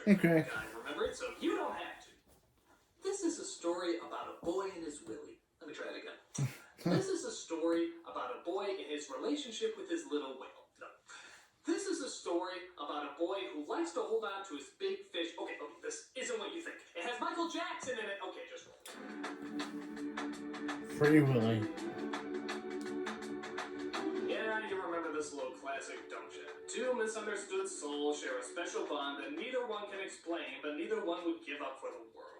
Hey, Craig. I remember it, so you don't have to. This is a story about a boy and his Willy. Let me try it again. This is a story about a boy and his relationship with his little whale. No. This is a story about a boy who likes to hold on to his big fish. Okay, this isn't what you think. It has Michael Jackson in it. Okay, just roll. Free Willy. Yeah, you remember this little classic, don't you? Two misunderstood souls share a special bond that neither one can explain, but neither one would give up for the world.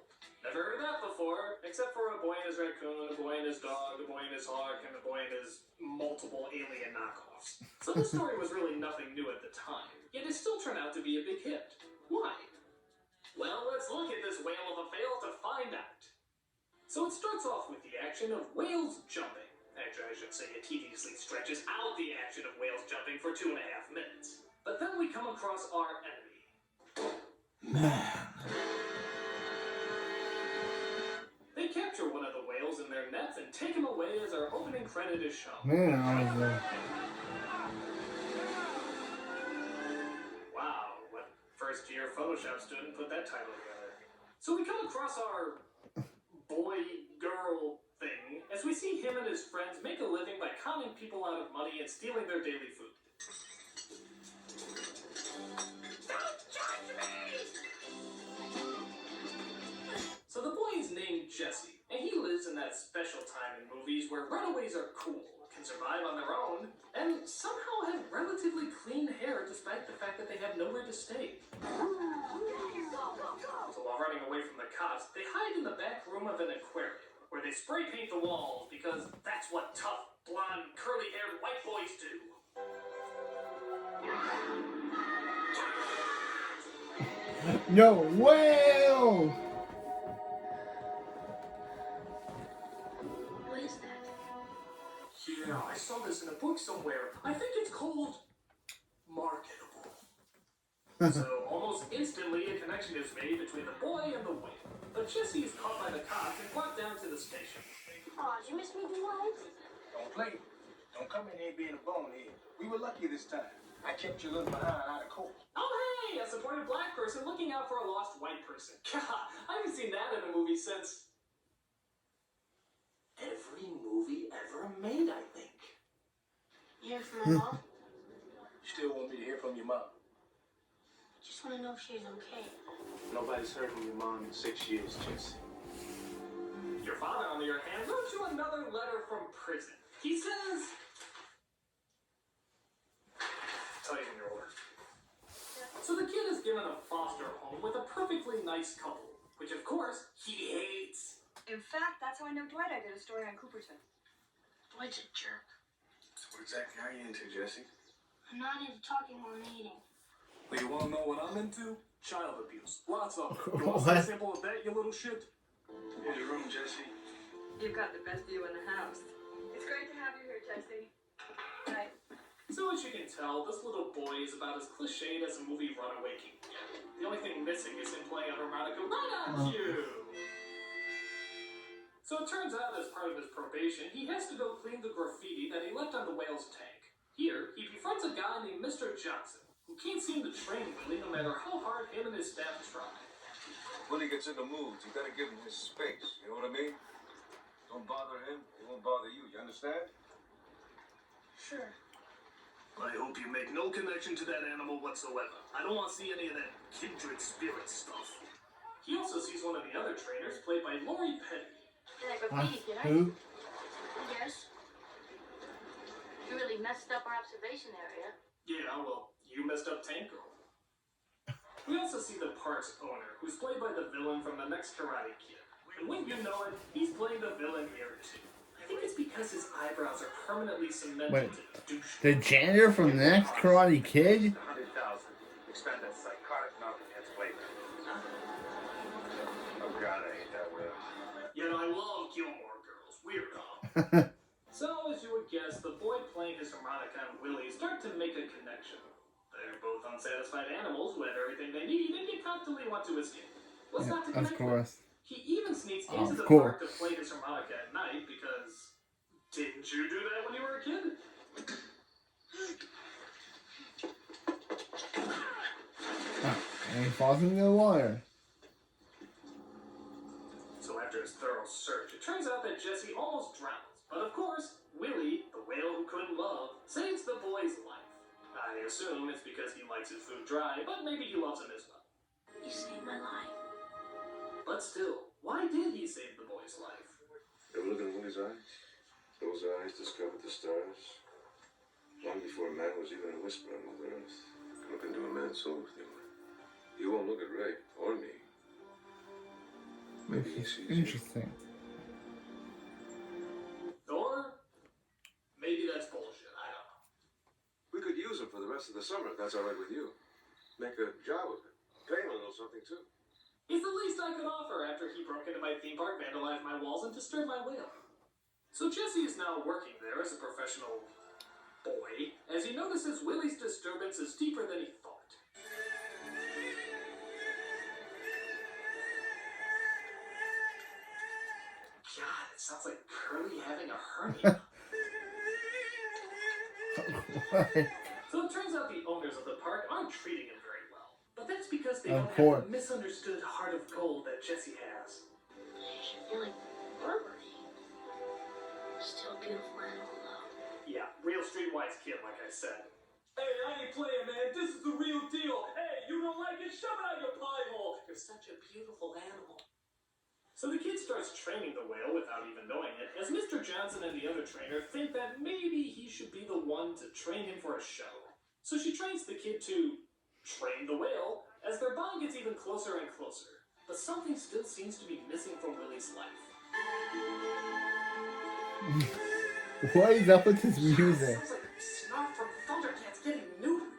Never heard that before, except for a boy and his raccoon, a boy and his dog, a boy and his hawk, and a boy and his multiple alien knockoffs. So this story was really nothing new at the time, yet it still turned out to be a big hit. Why? Well, let's look at this whale of a fail to find out. So it starts off with the action of whales jumping. Actually, I should say it tediously stretches out the action of whales jumping for 2.5 minutes. But then we come across our enemy. Man. They capture one of the whales in their nets and take him away as our opening credit is shown. Man, I was Wow, what first-year Photoshop student put that title together? So we come across our boy-girl thing as we see him and his friends make a living by conning people out of money and stealing their daily food. Don't judge me! So the boy is named Jesse, and he lives in that special time in movies where runaways are cool, can survive on their own, and somehow have relatively clean hair despite the fact that they have nowhere to stay. So while running away from the cops, they hide in the back room of an aquarium, where they spray paint the walls because that's what tough, blonde, curly-haired white boys do. Yo, whale! What is that? Yeah, I saw this in a book somewhere. I think it's called marketable. So almost instantly a connection is made between the boy and the whale. But Jesse is caught by the cops and brought down to the station. Aw, did you miss me, Dwight? Don't play. Don't come in here being a bonehead. We were lucky this time. I kept you a little behind out of court. Oh hey, a supportive black person looking out for a lost white person. God, I haven't seen that in a movie since every movie ever made, I think. You hear from my mom? You still want me to hear from your mom? Just want to know if she's okay. Nobody's heard from your mom in 6 years, Jesse. Your father, on the other hand, wrote you another letter from prison. He says... Tell you when you're older. So the kid is given a foster home with a perfectly nice couple, which of course he hates. In fact, that's how I know Dwight. I did a story on Cooperton. Dwight's a jerk. So what exactly are you into, Jesse? I'm not into talking while I'm eating. Well, you want to know what I'm into? Child abuse. Lots of it. You want to sample of that, you little shit? Here's your room, Jesse. You've got the best view in the house. It's great to have you here, Jesse. Bye. So as you can tell, this little boy is about as cliched as a movie runaway can get. The only thing missing is him playing a harmonica right on cue. So it turns out, as part of his probation, he has to go clean the graffiti that he left on the whale's tank. Here, he befriends a guy named Mr. Johnson, who can't seem to train Willy no matter how hard him and his staff try. Willy gets in the moods, you gotta give him his space, you know what I mean? Don't bother him, he won't bother you understand? Sure. I hope you make no connection to that animal whatsoever. I don't want to see any of that kindred spirit stuff. He also sees one of the other trainers, played by Lori Petty. Did I graffiti, did I? Who? Yes. You really messed up our observation area. Yeah, well, you messed up Tank Girl. We also see the park's owner, who's played by the villain from the next Karate Kid. And when you know it, he's playing the villain here too. I think it's because his eyebrows are permanently cemented Wait, to douche. the janitor from the next Karate Kid? 100,000. Expand that psychotic knocking head's weight. Oh God, I hate that whale. You know, I love Gilmore Girls. Weird, huh? So, as you would guess, the boy playing his harmonica and Willy start to make a connection. They're both unsatisfied animals who have everything they need and you constantly want to escape. What's not to Of connect with? course. He even sneaks into Of the course. park to play his harmonica at night because... Didn't you do that when you were a kid? And he falls into the water. So after his thorough search, it turns out that Jesse almost drowns. But of course, Willy, the whale who couldn't love, saves the boy's life. I assume it's because he likes his food dry, but maybe he loves him as well. You saved my life. But still, why did he save the boy's life? Ever look in Willy's eyes? Those eyes discovered the stars long before man was even a whisper on Mother Earth. Look into a man's soul with him. You won't look at Ray or me. Maybe he sees you. Interesting. Or maybe that's bullshit. I don't know. We could use him for the rest of the summer if that's all right with you. Make a job of it. Pay him a little something too. It's the least I could offer after he broke into my theme park, vandalized my walls, and disturbed my whale. So Jesse is now working there as a professional boy, as he notices Willy's disturbance is deeper than he thought. God, it sounds like Curly having a hernia. What? So it turns out the owners of the park aren't treating him very well. But that's because they Of don't course. have the misunderstood heart of gold that Jesse has. You feel like Burberry. Still a beautiful animal, though. Yeah, real streetwise kid, like I said. Hey, I ain't playing, man. This is the real deal. Hey, you don't like it? Shove it out your pie hole. You're such a beautiful animal. So the kid starts training the whale without even knowing it, as Mr. Johnson and the other trainer think that maybe he should be the one to train him for a show. So she trains the kid to train the whale, as their bond gets even closer and closer. But something still seems to be missing from Willy's life. What is up with this music? Sounds like Snarf from Thundercats getting neutered.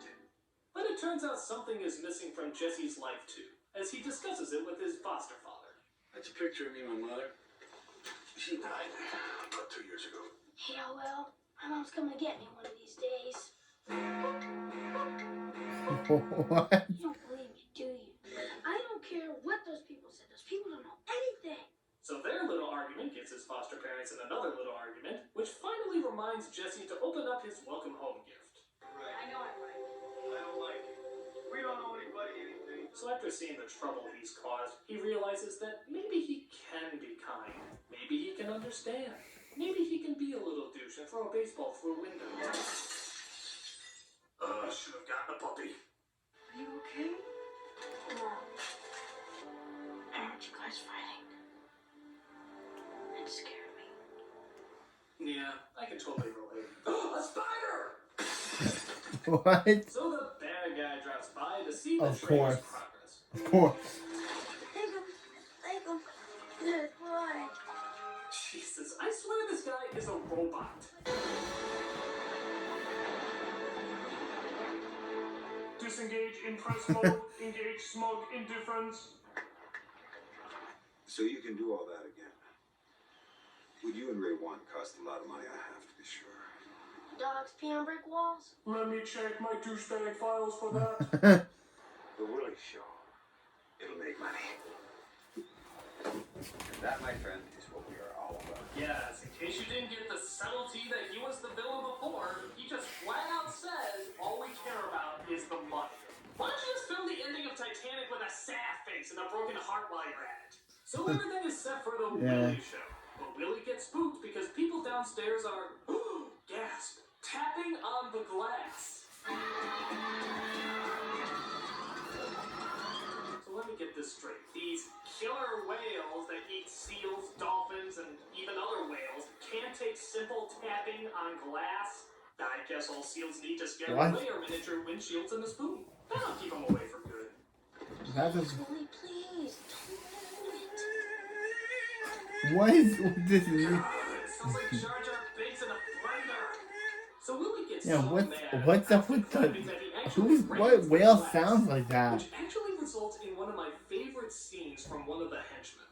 But it turns out something is missing from Jesse's life too, as he discusses it with his foster father. That's a picture of me and my mother. She died about 2 years ago. Yeah, well, my mom's coming to get me one of these days. What? You don't believe me, do you? I don't care what those people said. Those people don't know anything. So their little argument gets his foster parents in another little argument, which finally reminds Jesse to open up his welcome home gift. I know I'm right. I don't like it. We don't owe anybody anything. So after seeing the trouble he's caused, he realizes that maybe he can be kind. Maybe he can understand. Maybe he can be a little douche and throw a baseball through a window. Should have gotten a puppy. Are you okay? Mom, I heard you guys fighting. It scared me. Yeah, I can totally relate. A spider! What? So the bad guy drops by to see the Of trainer's course. progress. Of course. Thank him. Good boy. Jesus, I swear this guy is a robot. Disengage in press mode, engage smug indifference. So you can do all that again. What you and Ray want cost a lot of money, I have to be sure. Dogs pee on brick walls. Let me check my douchebag files for that. The Willy Show. It'll make money. And that, my friend, is what we are all about. Yes, in case you didn't get the subtlety that he was the villain before, he just flat out says all we care about is the money. Why don't you just film the ending of Titanic with a sad face and a broken heart while you're at it? So everything is set for the Willy Show. But Willy gets spooked because people downstairs are, gasp, tapping on the glass. So let me get this straight. These killer whales that eat seals, dolphins, and even other whales can't take simple tapping on glass? I guess all seals need to scare What? away are miniature windshields and a spoon. That'll keep them away for good. That is, Willy, please, don't do it. what is this? God, it sounds like Jar Jar Binks in a blender. So Willy gets Yeah, so mad what's up with the? that he actually Who's breaks what the whale glass, sounds like that? which actually results in one of my favorite scenes from one of the henchmen.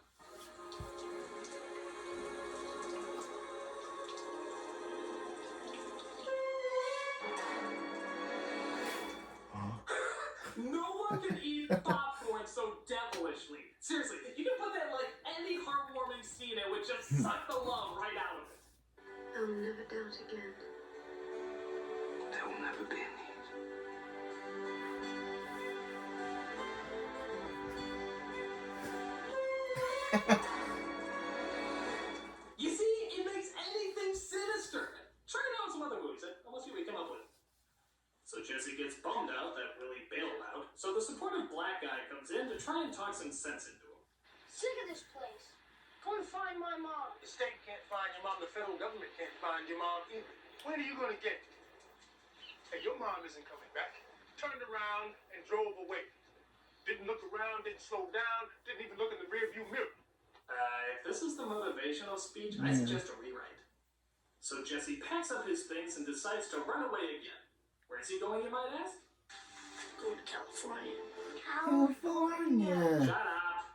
No one can eat popcorn so devilishly. Seriously, you can put that in like any heartwarming scene and it would just suck the love right out of it. I'll never doubt again. There will never be a need. try and talk some sense into him. Sick of this place. Go and find my mom. The state can't find your mom. The federal government can't find your mom either. When are you going to get to? Hey, your mom isn't coming back. Turned around and drove away. Didn't look around, didn't slow down, didn't even look in the rearview mirror. If this is the motivational speech, I suggest a rewrite. So Jesse packs up his things and decides to run away again. Where's he going, you might ask? Going to California. California. Shut up.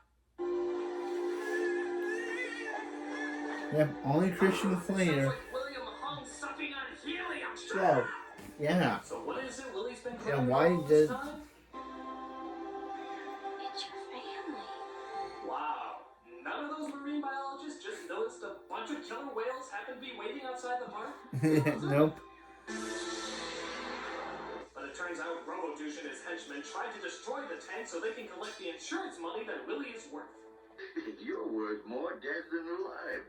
Yep, only Christian Slater. Sounds like William Hung sucking on helium. Shut So, up. yeah. So what is it Willie's been Yeah, crying why all this did... time? It's your family. Wow. None of those marine biologists just noticed a bunch of killer whales happen to be waiting outside the park? Nope. But it turns out Robo-Douche and his henchmen tried to destroy the tank so they can collect the insurance money that Willie is worth. You're worth more dead than alive.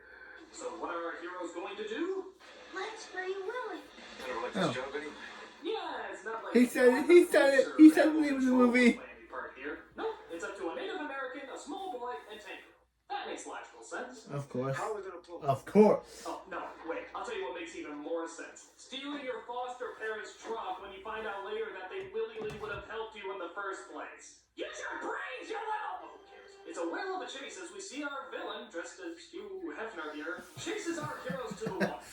So what are our heroes going to do? Let's free Willy. I don't like this job anyway. Yeah, it's not like He said it, he said it, he said it in the movie. Part here. No, it's up to a Native American, a small boy, and Tanker. That makes logical sense. Of course. How are we going to pull? Of course. Oh, no, wait. I'll tell you what makes even more sense. Stealing your foster parents' truck when you find out later that they willingly would have helped you in the first place. Use your brains, you little... Oh, who cares? It's a whale of a chase as we see our villain, dressed as Hugh Hefner here, chases our heroes to the water.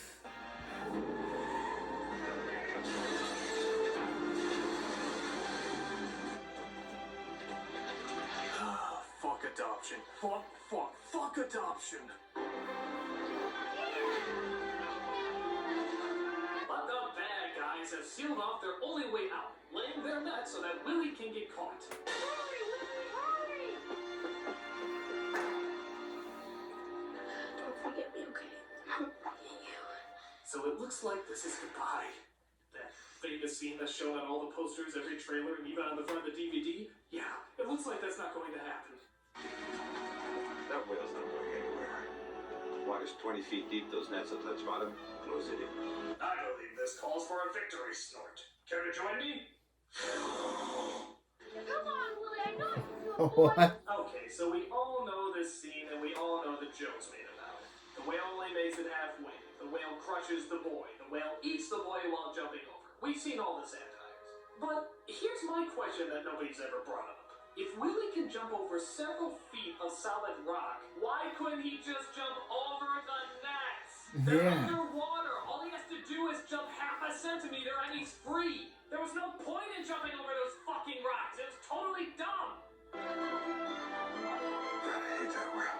Fuck adoption. Fuck adoption. But the bad guys have sealed off their only way out, laying their net so that Willie can get caught. Hurry, Willy, hurry! Don't forget me, okay? I'll forget you. So it looks like this is goodbye. That famous scene that's shown on all the posters, every trailer, and even on the front of the DVD? Yeah, it looks like that's not going to happen. That whale's not going anywhere. Water's 20 feet deep. Those nets will touch bottom. Close it in. I believe this calls for a victory snort. Care to join me? Come on, Willy, I know you feel boy. What? Okay, so we all know this scene and we all know the jokes made about it. The whale only makes it halfway. The whale crushes the boy. The whale eats the boy while jumping over. We've seen all the satires. But here's my question that nobody's ever brought up. If Willie can jump over several feet of solid rock, why couldn't he just jump over the nets? They're Yeah. underwater. All he has to do is jump half a centimeter and he's free. There was no point in jumping over those fucking rocks. It was totally dumb. God, I hate that whale.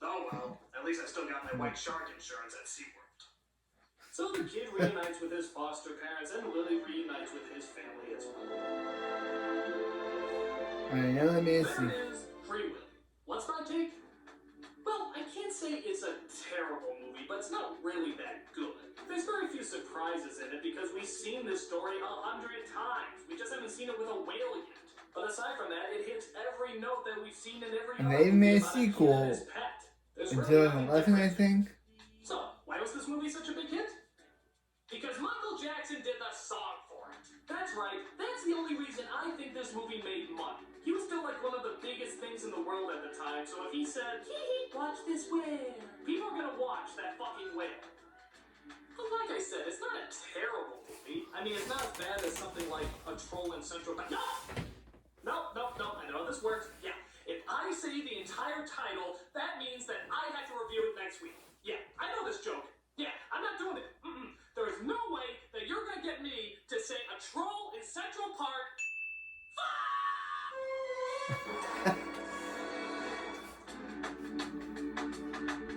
Oh well, at least I still got my white shark insurance at SeaWorld. So the kid reunites with his foster parents and Willie reunites with his family as well. I know that means There is Free Willy. What's my take? Well, I can't say it's a terrible movie, but it's not really that good. There's very few surprises in it because we've seen this story 100 times. We just haven't seen it with a whale yet. But aside from that, it hits every note that we've seen in every And other they made a movie about kid sequel and his pet. There's in really nothing 2011, I different. think. So, why was this movie such a big hit? Because Michael Jackson did the song for it. That's right, that's the only reason I think this movie made money. He was still like one of the biggest things in the world at the time, so if he said, hee, watch this whale, people are gonna watch that fucking whale. But like I said, it's not a terrible movie. I mean, it's not as bad as something like A Troll in Central Park. No, I know this works. Yeah, if I say the entire title, that means that I have to review it next week. Yeah, I know this joke. Yeah, I'm not doing it. There is no way that you're gonna get me to say A Troll in Central Park. Fuck!